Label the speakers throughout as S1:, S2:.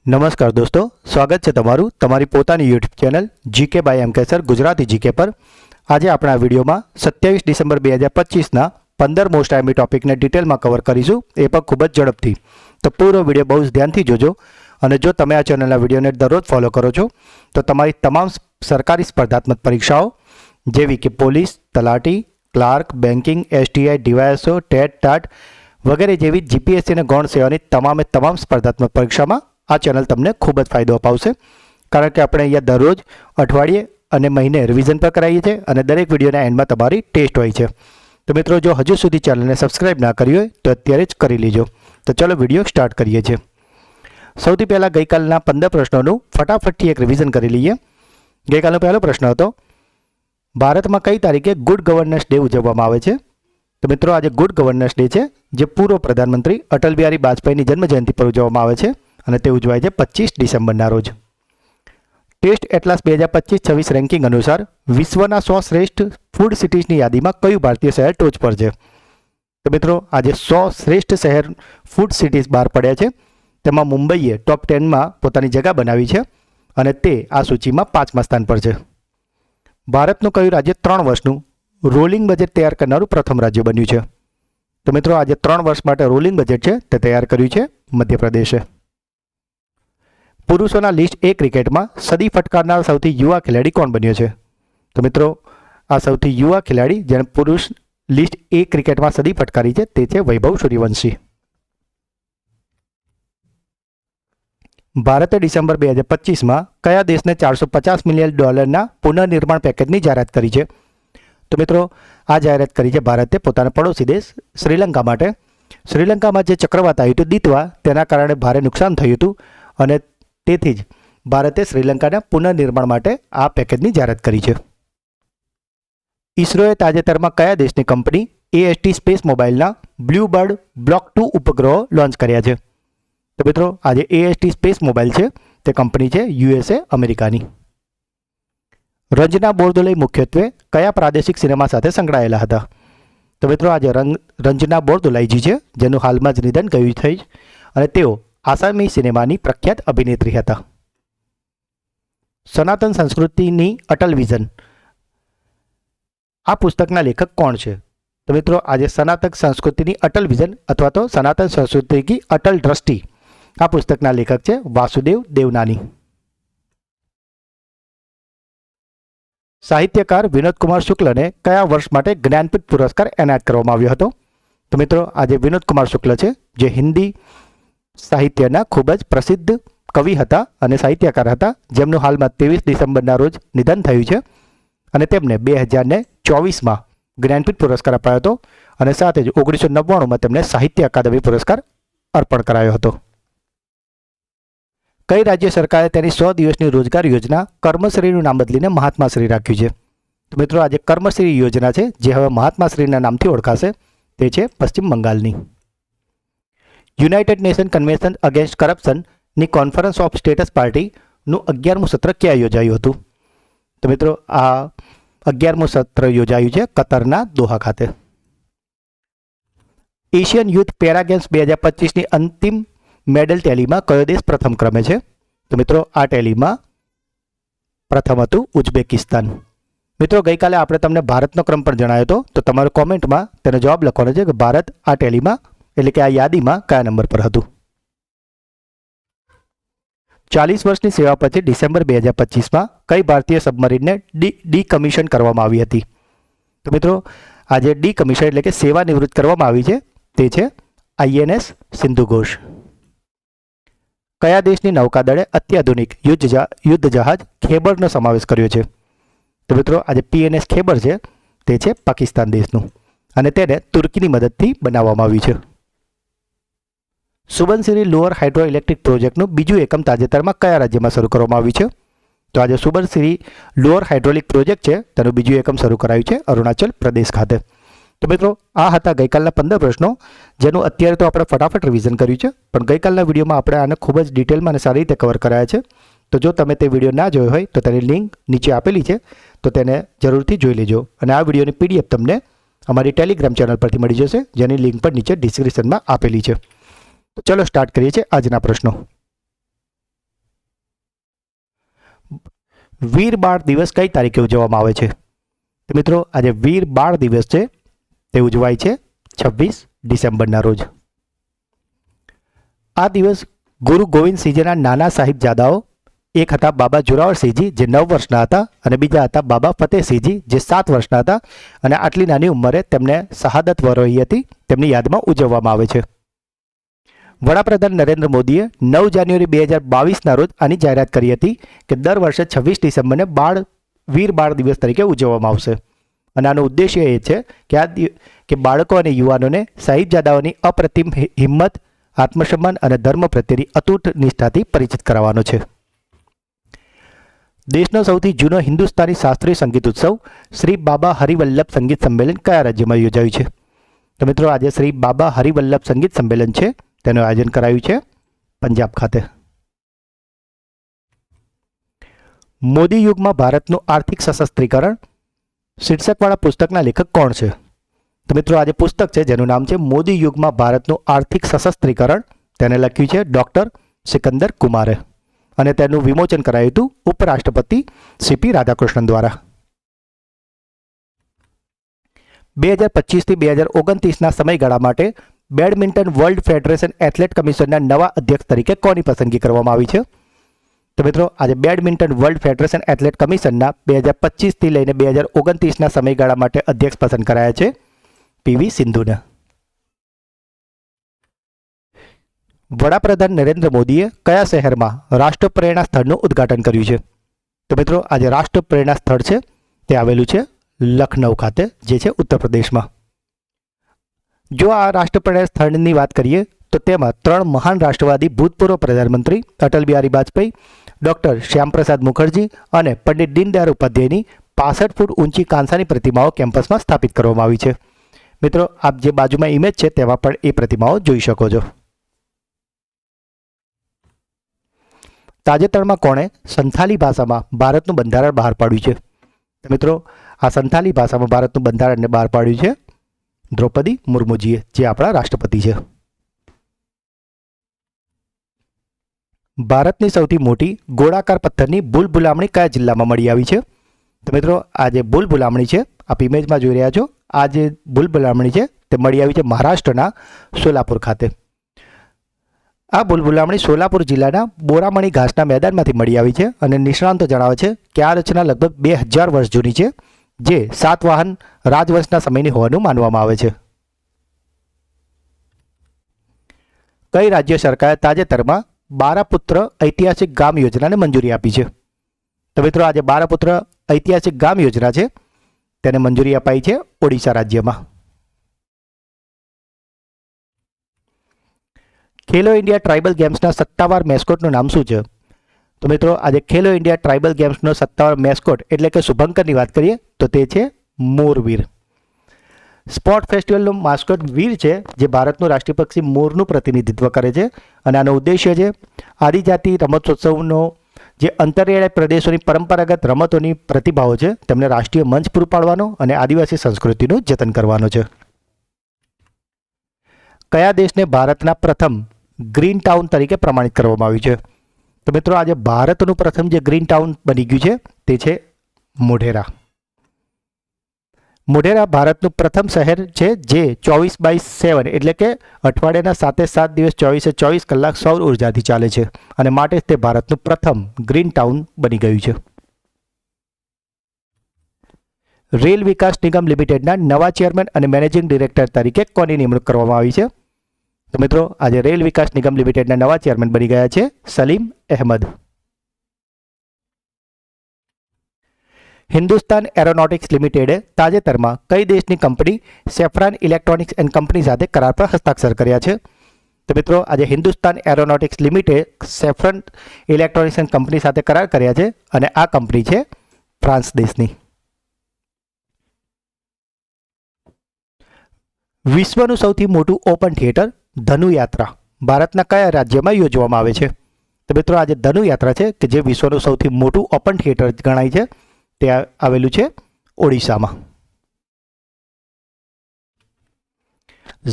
S1: નમસ્કાર દોસ્તો, સ્વાગત છે તમારું તમારી પોતાની YouTube channel GK by M K sir Gujarati GK પર। આજે આપણે આ વિડીયોમાં 27 ડિસેમ્બર 2025ના 15 મોસ્ટ આઈએમપી ટોપિકને ડિટેલમાં કવર કરીશું, એ પણ ખૂબ જ ઝડપથી। તો પૂરો વિડીયો બહુ જ ધ્યાનથી જોજો અને જો તમે આ ચેનલના વિડીયોને દરરોજ ફોલો કરો છો તો તમારી તમામ સરકારી સ્પર્ધાત્મક પરીક્ષાઓ જેવી કે પોલીસ, તલાટી, clerk, banking, STI, DYSO, TET, TAT વગેરે જેવી જીપીએસસી અને ગૌણ સેવાની તમામ સ્પર્ધાત્મક પરીક્ષામાં આ ચેનલ તમને ખૂબ જ ફાયદો અપાવશે, કારણ કે આપણે અહીંયા દરરોજ, અઠવાડિયે અને મહિને રિવિઝન પર કરાવીએ છીએ અને દરેક વિડીયોના એન્ડમાં તમારી ટેસ્ટ હોય છે। તો મિત્રો, જો હજુ સુધી ચેનલને સબસ્ક્રાઇબ ના કરી હોય તો અત્યારે જ કરી લેજો। તો ચલો વિડીયો સ્ટાર્ટ કરીએ છીએ। સૌથી પહેલાં ગઈકાલના 15 પ્રશ્નોનું ફટાફટથી એક રિવિઝન કરી લઈએ। ગઈકાલનો પહેલો પ્રશ્ન હતો, ભારતમાં કઈ તારીખે ગુડ ગવર્નન્સ ડે ઉજવવામાં આવે છે? તો મિત્રો, આજે ગુડ ગવર્નન્સ ડે છે, જે પૂર્વ પ્રધાનમંત્રી અટલ બિહારી વાજપેયીની જન્મજયંતિ પર ઉજવવામાં આવે છે અને તે ઉજવાય છે 25 ડિસેમ્બરના રોજ। ટેસ્ટ એટલાસ 2025-26 રેન્કિંગ અનુસાર વિશ્વના 100 શ્રેષ્ઠ ફૂડ સિટીઝની યાદીમાં કયું ભારતીય શહેર ટોચ પર છે? તો મિત્રો, આજે 100 શ્રેષ્ઠ શહેર ફૂડ સિટીઝ બહાર પડ્યા છે, તેમાં મુંબઈએ ટોપ 10માં પોતાની જગ્યા બનાવી છે અને તે આ સૂચિમાં 5મા સ્થાન પર છે। ભારતનું કયું રાજ્ય 3 વર્ષનું રોલિંગ બજેટ તૈયાર કરનારું પ્રથમ રાજ્ય બન્યું છે? તો મિત્રો, આજે 3 વર્ષ માટે રોલિંગ બજેટ છે તે તૈયાર કર્યું છે મધ્યપ્રદેશે। પુરુષોના લિસ્ટ એ ક્રિકેટમાં સદી ફટકારનાર સૌથી યુવા ખેલાડી કોણ બન્યો છે? તો મિત્રો, આ સૌથી યુવા ખેલાડી જેણે પુરુષ લિસ્ટ એ ક્રિકેટમાં સદી ફટકારી છે તે છે વૈભવ સૂર્યવંશી। ભારતે ડિસેમ્બર 2025માં કયા દેશને $450 મિલિયન પુનઃનિર્માણ પેકેજની જાહેરાત કરી છે? તો મિત્રો, આ જાહેરાત કરી છે ભારતે પોતાના પડોશી દેશ શ્રીલંકા માટે। શ્રીલંકામાં જે ચક્રવાત આવ્યું હતું દિતવા, તેના કારણે ભારે નુકસાન થયું હતું અને તેથી જ ભારતે શ્રીલંકાના પુનઃનિર્માણ માટે આ પેકેજની જાહેરાત કરી છે। ઇસરોએ તાજેતરમાં કયા દેશની કંપની AST સ્પેસ મોબાઈલના બ્લૂબર્ડ બ્લોક 2 ઉપગ્રહો લોન્ચ કર્યા છે? તો મિત્રો, આજે AST સ્પેસ મોબાઈલ છે તે કંપની છે USA અમેરિકાની। રંજના બોરદોલઈ મુખ્યત્વે કયા પ્રાદેશિક સિનેમા સાથે સંકળાયેલા હતા? તો મિત્રો, આજે રંજના બોરદોલાઈજી છે, જેનું હાલમાં જ નિધન થયું છે અને તેઓ આસામી સિનેમાની પ્રખ્યાત અભિનેત્રી હતા। સનાતન સંસ્કૃતિની અટલ વિઝન આ પુસ્તકના લેખક કોણ છે? તો મિત્રો, આજે સનાતન સંસ્કૃતિની અટલ વિઝન અથવા તો સનાતન સંસ્કૃતિ કી અટલ દ્રષ્ટિ આ પુસ્તકના લેખક છે વાસુદેવ દેવનાની। સાહિત્યકાર વિનોદ કુમાર શુક્લને કયા વર્ષ માટે જ્ઞાનપીઠ પુરસ્કાર એનાયત કરવામાં આવ્યો હતો? તો મિત્રો, આજે વિનોદ કુમાર શુક્લ છે, જે હિન્દી સાહિત્યના ખૂબ જ પ્રસિદ્ધ કવિ હતા અને સાહિત્યકાર હતા, જેમનું હાલમાં 23 ડિસેમ્બરના રોજ નિધન થયું છે અને તેમને 2024માં જ્ઞાનપીઠ પુરસ્કાર અપાયો હતો અને સાથે જ 1999માં તેમને સાહિત્ય અકાદમી પુરસ્કાર અર્પણ કરાયો હતો। કઈ રાજ્ય સરકારે તેની 100 દિવસની રોજગાર યોજના કર્મશ્રીનું નામ બદલીને મહાત્માશ્રી રાખ્યું છે? તો મિત્રો, આજે કર્મશ્રી યોજના છે, જે હવે મહાત્માશ્રીના નામથી ઓળખાશે, તે છે પશ્ચિમ બંગાળની। યુનાઇટેડ નેશન કન્વેન્શન અગેન્સ્ટ કરપ્શનની કોન્ફરન્સ ઓફ સ્ટેટસ પાર્ટીનું 11મું સત્ર ક્યાં યોજાયું હતું? તો મિત્રો, આ 11મું સત્ર યોજાયું છે કતરના દોહા ખાતે। એશિયન યુથ પેરા ગેમ્સ 2025ની અંતિમ મેડલ ટેલીમાં કયો દેશ પ્રથમ ક્રમે છે? તો મિત્રો, આ ટેલીમાં પ્રથમ હતું ઉઝબેકિસ્તાન। મિત્રો, ગઈકાલે આપણે તમને ભારતનો ક્રમ પણ જણાવ્યો હતો, તો તમારે કોમેન્ટમાં તેનો જવાબ લખવાનો છે કે ભારત આ ટેલીમાં એટલે કે આ યાદીમાં કયા નંબર પર હતું। 40 વર્ષની સેવા પછી ડિસેમ્બર 2025માં કઈ ભારતીય સબમરીનને ડીકમિશન કરવામાં આવી હતી? તો મિત્રો, આજે ડીકમિશન એટલે કે સેવા નિવૃત્ત કરવામાં આવી છે, તે છે INS સિંધુઘોષ। કયા દેશની નૌકાદળે અત્યાધુનિક યુદ્ધ જહાજ ખેબરનો સમાવેશ કર્યો છે? તો મિત્રો, આજે PNS ખેબર છે, તે છે પાકિસ્તાન દેશનું અને તેને તુર્કીની મદદથી બનાવવામાં આવ્યું છે। સુબનસિરી લોઅર હાઇડ્રો ઇલેક્ટ્રિક પ્રોજેક્ટનું બીજું એકમ તાજેતરમાં કયા રાજ્યમાં શરૂ કરવામાં આવ્યું છે? તો આજે સુબનસિરી લોઅર હાઇડ્રોલિક પ્રોજેક્ટ છે, તેનું બીજું એકમ શરૂ કરાયું છે અરુણાચલ પ્રદેશ ખાતે। તો મિત્રો, આ હતા ગઈકાલના 15 પ્રશ્નો, જેનું અત્યારે તો આપણે ફટાફટ રિવિઝન કર્યું છે, પણ ગઈકાલના વિડીયોમાં આપણે આને ખૂબ જ ડિટેલમાં અને સારી રીતે કવર કરાયા છે। તો જો તમે તે વિડીયો ના જોયો હોય તો તેની લિંક નીચે આપેલી છે, તો તેને જરૂરથી જોઈ લેજો અને આ વિડીયોની PDF તમને અમારી ટેલિગ્રામ ચેનલ પરથી મળી જશે, જેની લિંક પણ નીચે ડિસ્ક્રિપ્શનમાં આપેલી છે। તો ચલો સ્ટાર્ટ કરીએ છીએ આજના પ્રશ્નો। વીર બાળ દિવસ કઈ તારીખે ઉજવવામાં આવે છે? તો મિત્રો આજે વીર બાળ દિવસ છે તે ઉજવાય છે 26 ડિસેમ્બરના રોજ. આ દિવસ ગુરુ ગોવિંદસિંહજીના નાના સાહિબજાદાઓ, એક હતા બાબા જોરાવરસિંહજી જે 9 વર્ષના હતા અને બીજા હતા બાબા ફતેહસિંહજી જે 7 વર્ષના હતા, અને આટલી નાની ઉંમરે તેમને શહાદત વરોવી હતી, તેમની યાદમાં ઉજવવામાં આવે છે. વડાપ્રધાન નરેન્દ્ર મોદીએ 9 જાન્યુઆરી 2022ના રોજ આની જાહેરાત કરી હતી કે દર વર્ષે 26 ડિસેમ્બરને વીર બાળ દિવસ તરીકે ઉજવવામાં આવશે. અને આનો ઉદ્દેશ્ય એ છે કે બાળકો અને યુવાનોને સાહિબજાદાઓની અપ્રતિમ હિંમત, આત્મસન્માન અને ધર્મ પ્રત્યેની અતૂટ નિષ્ઠાથી પરિચિત કરાવવાનો છે. દેશનો સૌથી જૂનો હિન્દુસ્તાની શાસ્ત્રીય સંગીત ઉત્સવ શ્રી બાબા હરિવલ્લભ સંગીત સંમેલન કયા રાજ્યમાં યોજાયું છે? તો મિત્રો આજે શ્રી બાબા હરિવલ્લભ સંગીત સંમેલન છે તેનું આયોજન કરાયું છે પંજાબ ખાતે. મોદી યુગમાં ભારતનું આર્થિક સશસ્ત્રીકરણ શીર્ષકવાળા પુસ્તકના લેખક કોણ છે? તો મિત્રો આજે પુસ્તક છે જેનું નામ છે મોદી યુગમાં ભારતનું આર્થિક સશસ્ત્રીકરણ. તેને લખ્યું છે ડૉક્ટર સિકંદર કુમારે અને તેનું વિમોચન કરાયું હતું ઉપરાષ્ટ્રપતિ સીપી રાધાકૃષ્ણન દ્વારા. 2025 થી 2029ના સમયગાળા માટે બેડમિન્ટન વર્લ્ડ ફેડરેશન એથ્લેટ કમિશનના નવા અધ્યક્ષ તરીકે કોની પસંદગી કરવામાં આવી છે? તો મિત્રો આજે બેડમિન્ટન વર્લ્ડ ફેડરેશન એથ્લેટ કમિશનના 2025 થી લઈને 2029ના સમયગાળા માટે અધ્યક્ષ પસંદ કરાયા છે પીવી સિંધુને. વડાપ્રધાન નરેન્દ્ર મોદીએ કયા શહેરમાં રાષ્ટ્રપ્રેરણા સ્થળનું ઉદ્ઘાટન કર્યું છે? તો મિત્રો આજે રાષ્ટ્રપ્રેરણા સ્થળ છે તે આવેલું છે લખનઉ ખાતે, જે છે ઉત્તર પ્રદેશમાં. જો આ રાષ્ટ્રપ્રેરણા સ્થળની વાત કરીએ તો તેમાં 3 મહાન રાષ્ટ્રવાદી ભૂતપૂર્વ પ્રધાનમંત્રી અટલ બિહારી વાજપેયી, ડૉક્ટર શ્યામપ્રસાદ મુખર્જી અને પંડિત દીનદયાળ ઉપાધ્યાયની 65 ફૂટ ઊંચી કાંસાની પ્રતિમાઓ કેમ્પસમાં સ્થાપિત કરવામાં આવી છે. મિત્રો આપ જે બાજુમાં ઇમેજ છે તેમાં પણ એ પ્રતિમાઓ જોઈ શકો છો. તાજેતરમાં કોણે સંથાલી ભાષામાં ભારતનું બંધારણ બહાર પાડ્યું છે? તો મિત્રો આ સંથાલી ભાષામાં ભારતનું બંધારણને બહાર પાડ્યું છે દ્રૌપદી મુર્મુજીએ, જે આપણા રાષ્ટ્રપતિ છે. ભારતની સૌથી મોટી ગોળાકાર પથ્થરની ભૂલભુલામણી કયા જિલ્લામાં મળી આવી છે? તો મિત્રો આ જે ભૂલભુલામણી છે આપ ઇમેજમાં જોઈ રહ્યા છો, આ જે ભૂલભુલામણી છે તે મળી આવી છે મહારાષ્ટ્રના સોલાપુર ખાતે. આ ભૂલભુલામણી સોલાપુર જિલ્લાના બોરામણી ઘાસના મેદાનમાંથી મળી આવી છે અને નિષ્ણાંતો જણાવે છે કે આ રચના લગભગ 2000 વર્ષ જૂની છે, જે સાતવાહન રાજવંશના સમયની હોવાનું માનવામાં આવે છે. કઈ રાજ્ય સરકારે તાજેતરમાં બારાપુત્ર ઐતિહાસિક ગામ યોજનાને મંજૂરી આપી છે? તો મિત્રો આજે બારાપુત્ર ઐતિહાસિક ગામ યોજના છે તેને મંજૂરી અપાઈ છે ઓડિશા રાજ્યમાં. ખેલો ઇન્ડિયા ટ્રાઇબલ ગેમ્સના સત્તાવાર મેસ્કોટનું નામ શું છે? તો મિત્રો આજે ખેલો ઇન્ડિયા ટ્રાઇબલ ગેમ્સનો સત્તાવાર મેસ્કોટ એટલે કે શુભંકરની વાત કરીએ તો તે છે મોરવીર. સ્પોર્ટ ફેસ્ટિવલનો માસ્કોટ વીર છે, જે ભારતનું રાષ્ટ્રીય પક્ષી મોરનું પ્રતિનિધિત્વ કરે છે અને આનો ઉદ્દેશ્ય છે આદિજાતિ રમતોત્સવનો જે અંતરિયાળ પ્રદેશોની પરંપરાગત રમતોની પ્રતિભાઓ છે તેમને રાષ્ટ્રીય મંચ પૂરું પાડવાનો અને આદિવાસી સંસ્કૃતિનું જતન કરવાનો છે. કયા દેશને ભારતના પ્રથમ ગ્રીન ટાઉન તરીકે પ્રમાણિત કરવામાં આવ્યું છે? તો મિત્રો આજે ભારતનું પ્રથમ જે ગ્રીન ટાઉન બની ગયું છે તે છે મોઢેરા. મોઢેરા ભારતનું પ્રથમ શહેર છે જે 24/7 એટલે કે અઠવાડિયાના 7 દિવસ 24 કલાક સૌર ઉર્જાથી ચાલે છે અને માટે તે ભારતનું પ્રથમ ગ્રીન ટાઉન બની ગયું છે. રેલ વિકાસ નિગમ લિમિટેડના નવા ચેરમેન અને મેનેજિંગ ડિરેક્ટર તરીકે કોની નિમણૂક કરવામાં આવી છે? તો મિત્રો આજે રેલ વિકાસ નિગમ લિમિટેડના નવા ચેરમેન બની ગયા છે સલીમ અહેમદ. હિન્દુસ્તાન એરોનોટિક્સ લિમિટેડે તાજેતરમાં કઈ દેશની કંપની સેફ્રાન ઇલેક્ટ્રોનિક્સ એન્ડ કંપની સાથે કરાર પર હસ્તાક્ષર કર્યા છે? તો મિત્રો આજે Hindustan Aeronautics Limited Safran Electronics and company સાથે કરાર કર્યા છે અને આ કંપની છે ફ્રાન્સ દેશની. વિશ્વનું સૌથી મોટું ઓપન થિયેટર ધનુયાત્રા ભારતના કયા રાજ્યમાં યોજવામાં આવે છે? તો મિત્રો આજે ધનુયાત્રા છે કે જે વિશ્વનું સૌથી મોટું ઓપન થિયેટર ગણાય છે તે આવેલું છે ઓડિશામાં.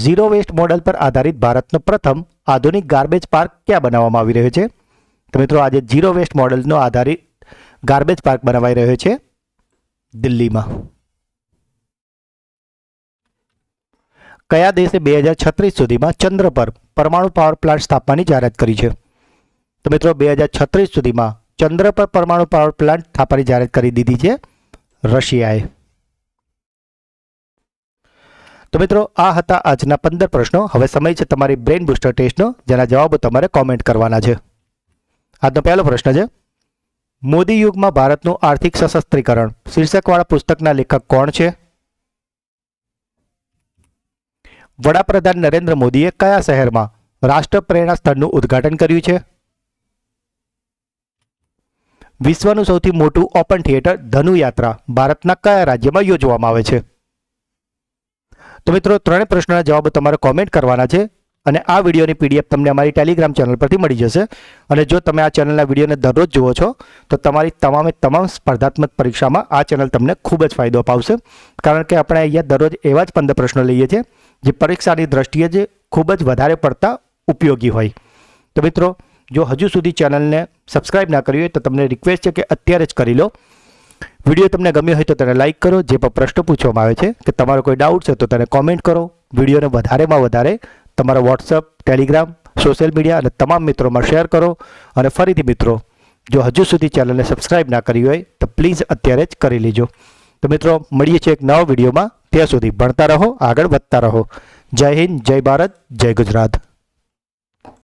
S1: ઝીરો વેસ્ટ મોડલ પર આધારિત ભારતનો પ્રથમ આધુનિક ગાર્બેજ પાર્ક ક્યાં બનાવવામાં આવી રહ્યો છે? તો મિત્રો આજે ઝીરો વેસ્ટ મોડલનો આધારિત ગાર્બેજ પાર્ક બનાવાઈ રહ્યો છે દિલ્હીમાં. કયા દેશે 2036 સુધીમાં ચંદ્ર પર પરમાણુ પાવર પ્લાન્ટ સ્થાપવાની જાહેરાત કરી છે? તો મિત્રો 2036 સુધીમાં ચંદ્ર પર પરમાણુ પાવર પ્લાન્ટ સ્થાપવાની જાહેરાત કરી દીધી છે રશિયાએ. તો મિત્રો આ હતા આજના 15 પ્રશ્નો. હવે સમય છે તમારી બ્રેઇન બૂસ્ટર ટેસ્ટનો, જેના જવાબો તમારે કોમેન્ટ કરવાના છે. આજનો પહેલો પ્રશ્ન છે, મોદી યુગમાં ભારતનું આર્થિક સશસ્ત્રીકરણ શીર્ષકવાળા પુસ્તકના લેખક કોણ છે? વડાપ્રધાન નરેન્દ્ર મોદીએ કયા શહેરમાં રાષ્ટ્ર પ્રેરણા સ્થળનું ઉદ્ઘાટન કર્યું છે? વિશ્વનું સૌથી મોટું ઓપન થિયેટર ધનુયાત્રા ભારતના કયા રાજ્યમાં યોજવામાં આવે છે? તો મિત્રો ત્રણેય પ્રશ્નોના જવાબો તમારે કોમેન્ટ કરવાના છે અને આ વિડીયોની પીડીએફ તમને અમારી ટેલિગ્રામ ચેનલ પરથી મળી જશે. અને જો તમે આ ચેનલના વિડીયોને દરરોજ જુઓ છો તો તમારી તમામ સ્પર્ધાત્મક પરીક્ષામાં આ ચેનલ તમને ખૂબ જ ફાયદો અપાવશે, કારણ કે આપણે અહીંયા દરરોજ એવા જ 15 પ્રશ્નો લઈએ છીએ જે પરીક્ષાની દ્રષ્ટિએ જે ખૂબ જ વધારે પડતા ઉપયોગી હોય. તો મિત્રો જો હજુ સુધી ચેનલને સબસ્ક્રાઇબ ના કરી હોય તો તમને રિક્વેસ્ટ છે કે અત્યારે જ કરી લો. વિડીયો તમને ગમ્યો હોય તો તેને લાઇક કરો. જે પણ પ્રશ્ન પૂછવામાં આવે છે કે તમારો કોઈ ડાઉટ છે તો તેને કોમેન્ટ કરો. વિડીયોને વધારેમાં વધારે તમારા વોટ્સઅપ, ટેલિગ્રામ, સોશિયલ મીડિયા અને તમામ મિત્રોમાં શેર કરો. અને ફરીથી મિત્રો, જો હજુ સુધી ચેનલને સબસ્ક્રાઇબ ના કરી હોય તો પ્લીઝ અત્યારે જ કરી લેજો. તો મિત્રો મળીએ છીએ એક નવા વિડીયોમાં. ત્યાં સુધી ભણતા રહો, આગળ વધતા રહો. જય હિન્દ, જય ભારત, જય ગુજરાત.